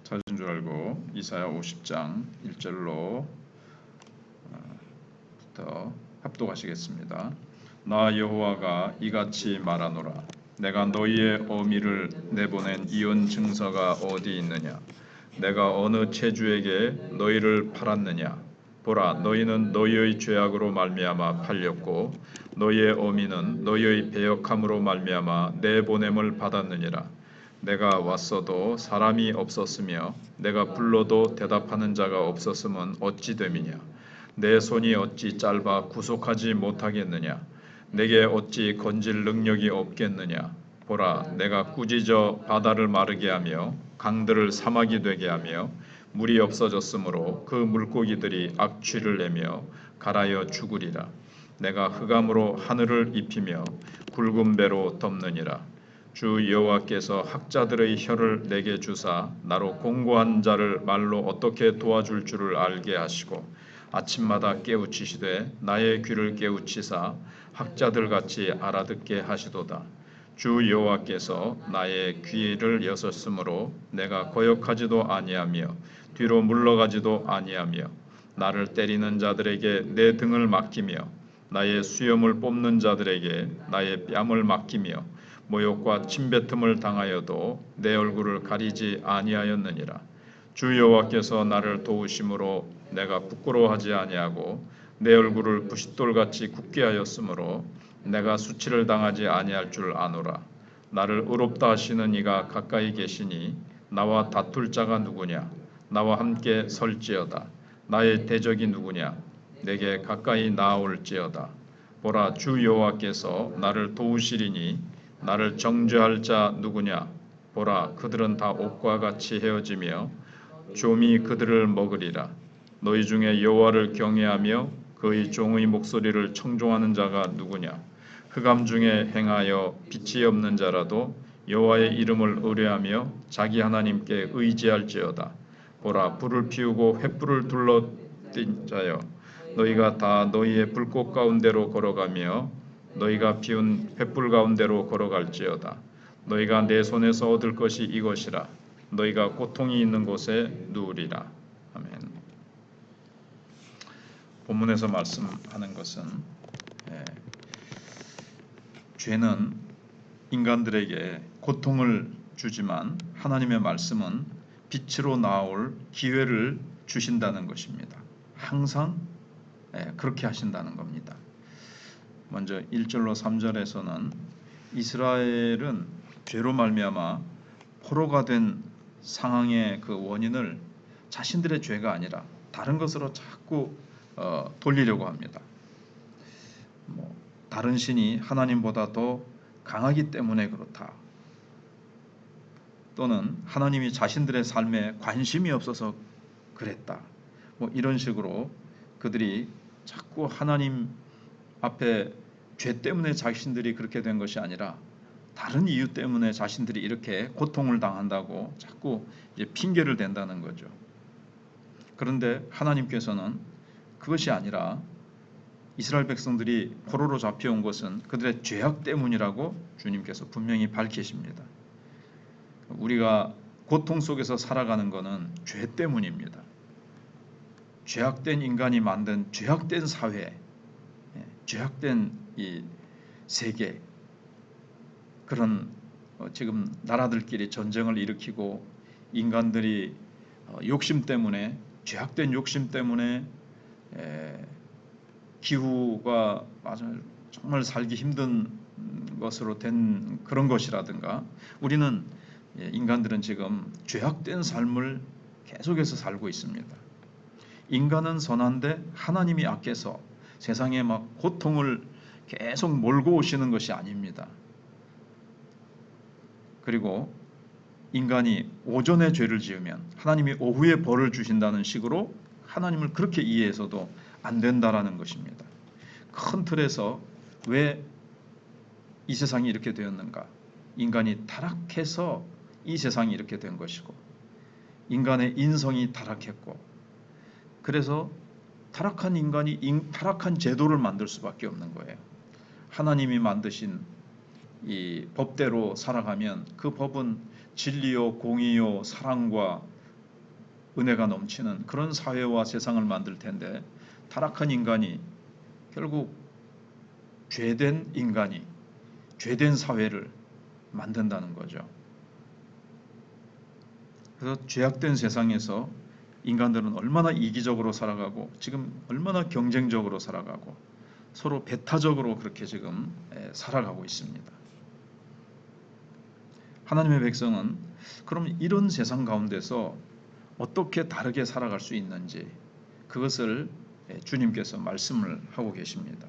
찾은 줄 알고 이사야 50장 1절로 부터 합독하시겠습니다. 나 여호와가 이같이 말하노라. 내가 너희의 어미를 내보낸 이혼 증서가 어디 있느냐? 내가 어느 체주에게 너희를 팔았느냐? 보라, 너희는 너희의 죄악으로 말미암아 팔렸고 너희의 어미는 너희의 배역함으로 말미암아 내보냄을 받았느니라. 내가 왔어도 사람이 없었으며 내가 불러도 대답하는 자가 없었음은 어찌 됨이냐? 내 손이 어찌 짧아 구속하지 못하겠느냐? 내게 어찌 건질 능력이 없겠느냐? 보라, 내가 꾸짖어 바다를 마르게 하며 강들을 사막이 되게 하며 물이 없어졌으므로 그 물고기들이 악취를 내며 갈아여 죽으리라. 내가 흑암으로 하늘을 입히며 굵은 배로 덮느니라. 주 여호와께서 학자들의 혀를 내게 주사 나로 공고한 자를 말로 어떻게 도와줄 줄을 알게 하시고 아침마다 깨우치시되 나의 귀를 깨우치사 학자들 같이 알아듣게 하시도다. 주 여호와께서 나의 귀를 여셨으므로 내가 거역하지도 아니하며 뒤로 물러가지도 아니하며 나를 때리는 자들에게 내 등을 맡기며 나의 수염을 뽑는 자들에게 나의 뺨을 맡기며 모욕과 침뱉음을 당하여도 내 얼굴을 가리지 아니하였느니라. 주 여호와께서 나를 도우심으로 내가 부끄러워하지 아니하고 내 얼굴을 부싯돌같이 굳게 하였으므로 내가 수치를 당하지 아니할 줄 아노라. 나를 의롭다 하시는 이가 가까이 계시니 나와 다툴 자가 누구냐? 나와 함께 설지어다. 나의 대적이 누구냐? 내게 가까이 나아올지어다. 보라, 주 여호와께서 나를 도우시리니 나를 정죄할 자 누구냐? 보라, 그들은 다 옥과 같이 헤어지며 좀이 그들을 먹으리라. 너희 중에 여호와를 경외하며 그의 종의 목소리를 청종하는 자가 누구냐? 흑암 중에 행하여 빛이 없는 자라도 여호와의 이름을 의뢰하며 자기 하나님께 의지할지어다. 보라, 불을 피우고 횃불을 둘러띈 자여, 너희가 다 너희의 불꽃 가운데로 걸어가며 너희가 피운 횃불 가운데로 걸어갈지어다. 너희가 내 손에서 얻을 것이 이것이라. 너희가 고통이 있는 곳에 누우리라. 아멘. 본문에서 말씀하는 것은 죄는 인간들에게 고통을 주지만 하나님의 말씀은 빛으로 나올 기회를 주신다는 것입니다. 항상 그렇게 하신다는 겁니다. 먼저 1절로 3절에서는 이스라엘은 죄로 말미암아 포로가 된 상황의 그 원인을 자신들의 죄가 아니라 다른 것으로 자꾸 돌리려고 합니다. 다른 신이 하나님보다 더 강하기 때문에 그렇다. 또는 하나님이 자신들의 삶에 관심이 없어서 그랬다. 이런 식으로 그들이 자꾸 하나님 앞에 죄 때문에 자신들이 그렇게 된 것이 아니라 다른 이유 때문에 자신들이 이렇게 고통을 당한다고 자꾸 이제 핑계를 댄다는 거죠. 그런데 하나님께서는 그것이 아니라 이스라엘 백성들이 포로로 잡혀온 것은 그들의 죄악 때문이라고 주님께서 분명히 밝히십니다. 우리가 고통 속에서 살아가는 것은 죄 때문입니다. 죄악된 인간이 만든 죄악된 사회, 죄악된 이 세계, 그런 지금 나라들끼리 전쟁을 일으키고 인간들이 욕심 때문에, 죄악된 욕심 때문에 기후가 정말 살기 힘든 것으로 된 그런 것이라든가, 우리는 인간들은 지금 죄악된 삶을 계속해서 살고 있습니다. 인간은 선한데 하나님이 악해서 세상에 막 고통을 계속 몰고 오시는 것이 아닙니다. 그리고 인간이 오전에 죄를 지으면 하나님이 오후에 벌을 주신다는 식으로 하나님을 그렇게 이해해서도 안 된다라는 것입니다. 큰 틀에서 왜 이 세상이 이렇게 되었는가? 인간이 타락해서 이 세상이 이렇게 된 것이고, 인간의 인성이 타락했고, 그래서 타락한 인간이 타락한 제도를 만들 수밖에 없는 거예요. 하나님이 만드신 이 법대로 살아가면 그 법은 진리요, 공의요, 사랑과 은혜가 넘치는 그런 사회와 세상을 만들 텐데 타락한 인간이 결국 죄된 인간이 죄된 사회를 만든다는 거죠. 그래서 죄악된 세상에서 인간들은 얼마나 이기적으로 살아가고 지금 얼마나 경쟁적으로 살아가고 서로 배타적으로 그렇게 지금 살아가고 있습니다. 하나님의 백성은 그럼 이런 세상 가운데서 어떻게 다르게 살아갈 수 있는지 그것을 주님께서 말씀을 하고 계십니다.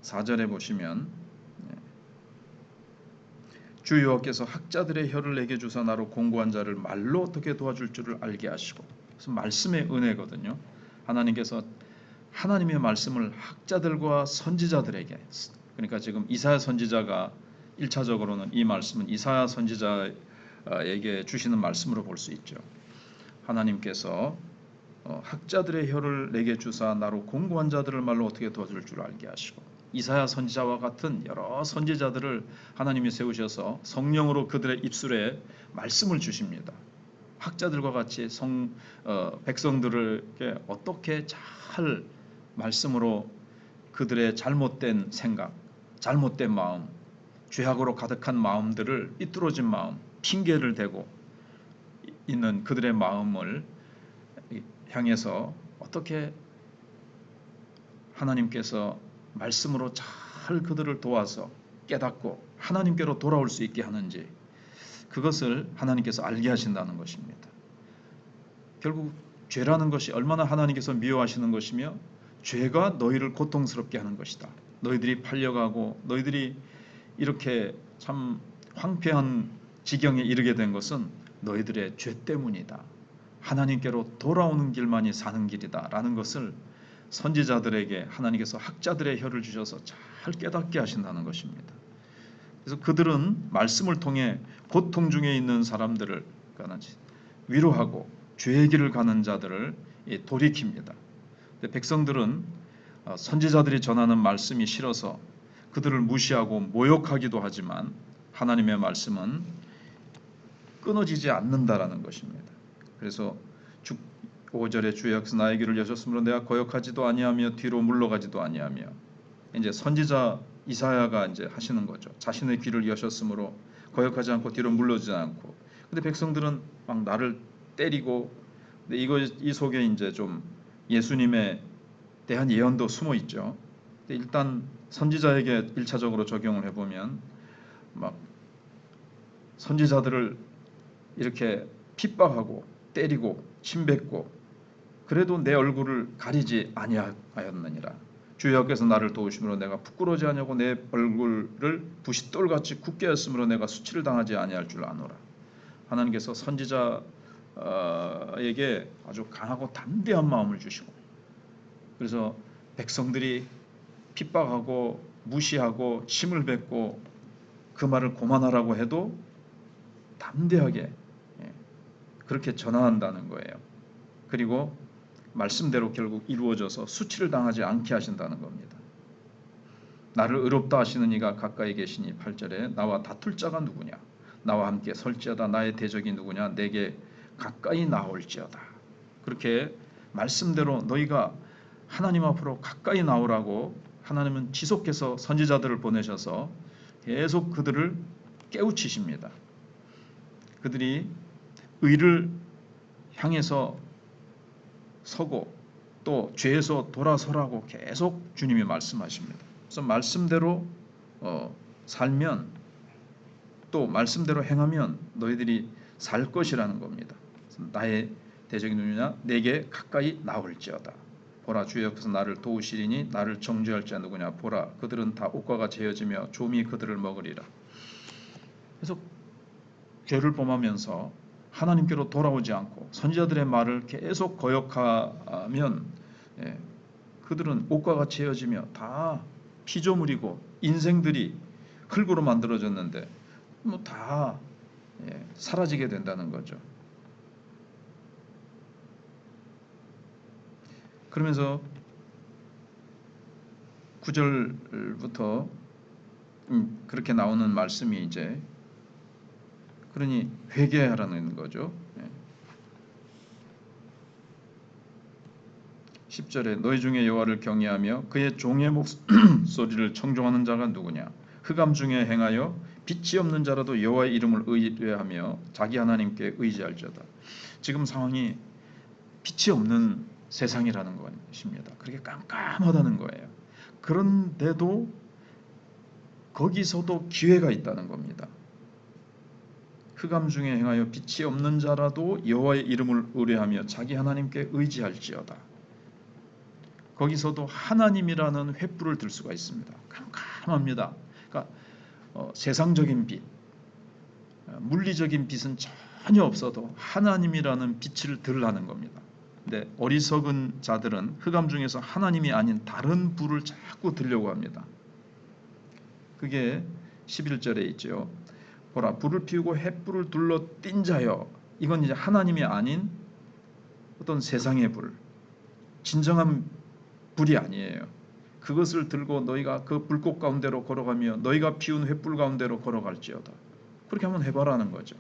4절에 보시면 주 여호와께서 학자들의 혀를 내게 주사 나로 공고한 자를 말로 어떻게 도와줄 줄을 알게 하시고, 그래서 말씀의 은혜거든요. 하나님께서 하나님의 말씀을 학자들과 선지자들에게, 그러니까 지금 이사야 선지자가 1차적으로는 이 말씀은 이사야 선지자에게 주시는 말씀으로 볼 수 있죠. 하나님께서 학자들의 혀를 내게 주사 나로 공고한 자들을 말로 어떻게 도와줄 줄 알게 하시고, 이사야 선지자와 같은 여러 선지자들을 하나님이 세우셔서 성령으로 그들의 입술에 말씀을 주십니다. 학자들과 같이 백성들에게 어떻게 잘 말씀으로 그들의 잘못된 생각, 잘못된 마음, 죄악으로 가득한 마음들을, 삐뚤어진 마음, 핑계를 대고 있는 그들의 마음을 향해서 어떻게 하나님께서 말씀으로 잘 그들을 도와서 깨닫고 하나님께로 돌아올 수 있게 하는지, 그것을 하나님께서 알게 하신다는 것입니다. 결국 죄라는 것이 얼마나 하나님께서 미워하시는 것이며 죄가 너희를 고통스럽게 하는 것이다. 너희들이 팔려가고 너희들이 이렇게 참 황폐한 지경에 이르게 된 것은 너희들의 죄 때문이다. 하나님께로 돌아오는 길만이 사는 길이다 라는 것을 선지자들에게 하나님께서 학자들의 혀를 주셔서 잘 깨닫게 하신다는 것입니다. 그래서 그들은 말씀을 통해 고통 중에 있는 사람들을 위로하고 죄의 길을 가는 자들을 돌이킵니다. 백성들은 선지자들이 전하는 말씀이 싫어서 그들을 무시하고 모욕하기도 하지만 하나님의 말씀은 끊어지지 않는다라는 것입니다. 그래서 5절에 주의 여호와께서 나의 길을 여셨으므로 내가 거역하지도 아니하며 뒤로 물러가지도 아니하며, 이제 선지자 이사야가 이제 하시는 거죠. 자신의 귀를 여셨으므로 거역하지 않고 뒤로 물러지지 않고. 근데 백성들은 막 나를 때리고, 근데 이 속에 이제 좀 예수님에 대한 예언도 숨어 있죠. 근데 일단 선지자에게 1차적으로 적용을 해보면 막 선지자들을 이렇게 핍박하고 때리고 침뱉고 그래도 내 얼굴을 가리지 아니하였느니라. 주 여호와께서 나를 도우심으로 내가 부끄러워지 아니하고 내 얼굴을 부싯돌같이 굳게 하였으므로 내가 수치를 당하지 아니할 줄 아노라. 하나님께서 선지자에게 아주 강하고 담대한 마음을 주시고, 그래서 백성들이 핍박하고 무시하고 침을 뱉고 그 말을 고만하라고 해도 담대하게 그렇게 전화한다는 거예요. 그리고 말씀대로 결국 이루어져서 수치를 당하지 않게 하신다는 겁니다. 나를 의롭다 하시는 이가 가까이 계시니 8절에 나와 다툴 자가 누구냐, 나와 함께 설지어다, 나의 대적이 누구냐, 내게 가까이 나올지어다. 그렇게 말씀대로 너희가 하나님 앞으로 가까이 나오라고 하나님은 지속해서 선지자들을 보내셔서 계속 그들을 깨우치십니다. 그들이 의를 향해서 서고 또 죄에서 돌아서라고 계속 주님이 말씀하십니다. 그래서 말씀대로 살면, 또 말씀대로 행하면 너희들이 살 것이라는 겁니다. 나의 대적이 누구냐, 내게 가까이 나올지어다. 보라, 주 여호와께서 나를 도우시리니 나를 정죄할 자 누구냐, 보라, 그들은 다 옥과 같이 헤어지며 좀이 그들을 먹으리라. 그래서 죄를 범하면서 하나님께로 돌아오지 않고 선지자들의 말을 계속 거역하면 그들은 옥과 같이 헤어지며 다 피조물이고 인생들이 흙으로 만들어졌는데 뭐 다 사라지게 된다는 거죠. 그러면서 9절부터 그렇게 나오는 말씀이 이제 그러니 회개하라는 거죠. 10절에 너희 중에 여호와를 경외하며 그의 종의 목소리를 청종하는 자가 누구냐? 흑암 중에 행하여 빛이 없는 자라도 여호와의 이름을 의뢰하며 자기 하나님께 의지할지어다. 지금 상황이 빛이 없는 세상이라는 것입니다. 그렇게 깜깜하다는 거예요. 그런데도 거기서도 기회가 있다는 겁니다. 흑암 중에 행하여 빛이 없는 자라도 여호와의 이름을 의뢰하며 자기 하나님께 의지할지어다. 거기서도 하나님이라는 횃불을 들 수가 있습니다. 깜깜합니다. 그러니까 세상적인 빛, 물리적인 빛은 전혀 없어도 하나님이라는 빛을 들라는 겁니다. 근데 어리석은 자들은 흑암 중에서 하나님이 아닌 다른 불을 자꾸 들려고 합니다. 그게 11절에 있죠. 보라, 불을 피우고 횃불을 둘러 띈 자여. 이건 이제 하나님이 아닌 어떤 세상의 불, 진정한 불이 아니에요. 그것을 들고 너희가 그 불꽃 가운데로 걸어가며 너희가 피운 횃불 가운데로 걸어갈지어다. 그렇게 한번 해봐라는 거죠.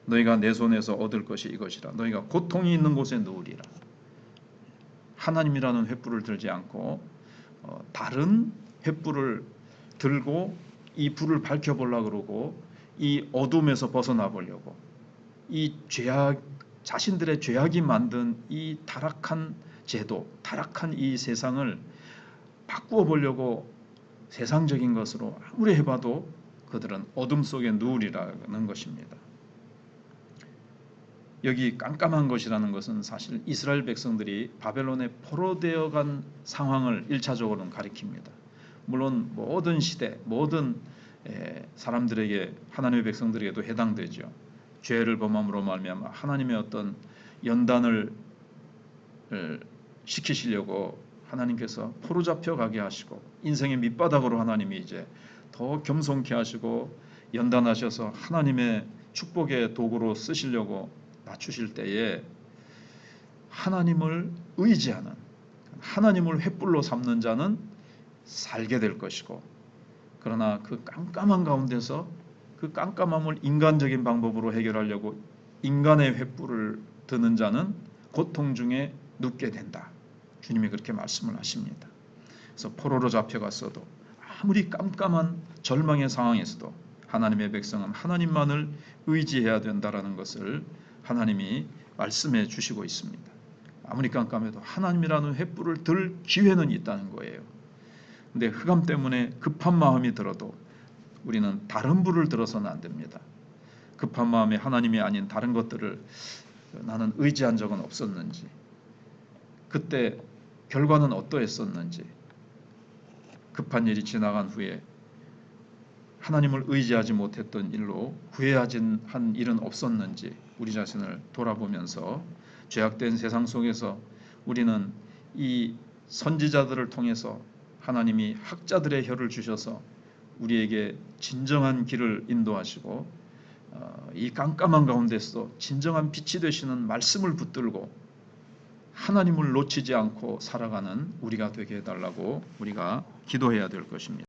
너희가 내 손에서 얻을 것이 이것이라. 너희가 고통이 있는 곳에 누우리라. 하나님이라는 횃불을 들지 않고 다른 횃불을 들고 이 불을 밝혀보려고 그러고 이 어둠에서 벗어나 보려고 이 죄악, 자신들의 죄악이 만든 이 타락한 제도, 타락한 이 세상을 바꾸어 보려고 세상적인 것으로 아무리 해봐도 그들은 어둠 속에 누우리라는 것입니다. 여기 깜깜한 것이라는 것은 사실 이스라엘 백성들이 바벨론에 포로되어 간 상황을 1차적으로는 가리킵니다. 물론 모든 시대, 모든 사람들에게, 하나님의 백성들에게도 해당되죠. 죄를 범함으로 말미암아 하나님의 어떤 연단을 시키시려고 하나님께서 포로 잡혀 가게 하시고 인생의 밑바닥으로 하나님이 이제 더 겸손케 하시고 연단하셔서 하나님의 축복의 도구로 쓰시려고 낮추실 때에 하나님을 의지하는, 하나님을 횃불로 삼는 자는 살게 될 것이고, 그러나 그 깜깜한 가운데서 그 깜깜함을 인간적인 방법으로 해결하려고 인간의 횃불을 드는 자는 고통 중에 눕게 된다. 주님이 그렇게 말씀을 하십니다. 그래서 포로로 잡혀갔어도 아무리 깜깜한 절망의 상황에서도 하나님의 백성은 하나님만을 의지해야 된다라는 것을 하나님이 말씀해 주시고 있습니다. 아무리 깜깜해도 하나님이라는 횃불을 들 기회는 있다는 거예요. 근데 흑암 때문에 급한 마음이 들어도 우리는 다른 불을 들어서는 안 됩니다. 급한 마음에 하나님이 아닌 다른 것들을 나는 의지한 적은 없었는지, 그때 결과는 어떠했었는지, 급한 일이 지나간 후에 하나님을 의지하지 못했던 일로 후회하진 한 일은 없었는지 우리 자신을 돌아보면서 죄악된 세상 속에서 우리는 이 선지자들을 통해서 하나님이 학자들의 혀를 주셔서 우리에게 진정한 길을 인도하시고 이 깜깜한 가운데서도 진정한 빛이 되시는 말씀을 붙들고 하나님을 놓치지 않고 살아가는 우리가 되게 해달라고 우리가 기도해야 될 것입니다.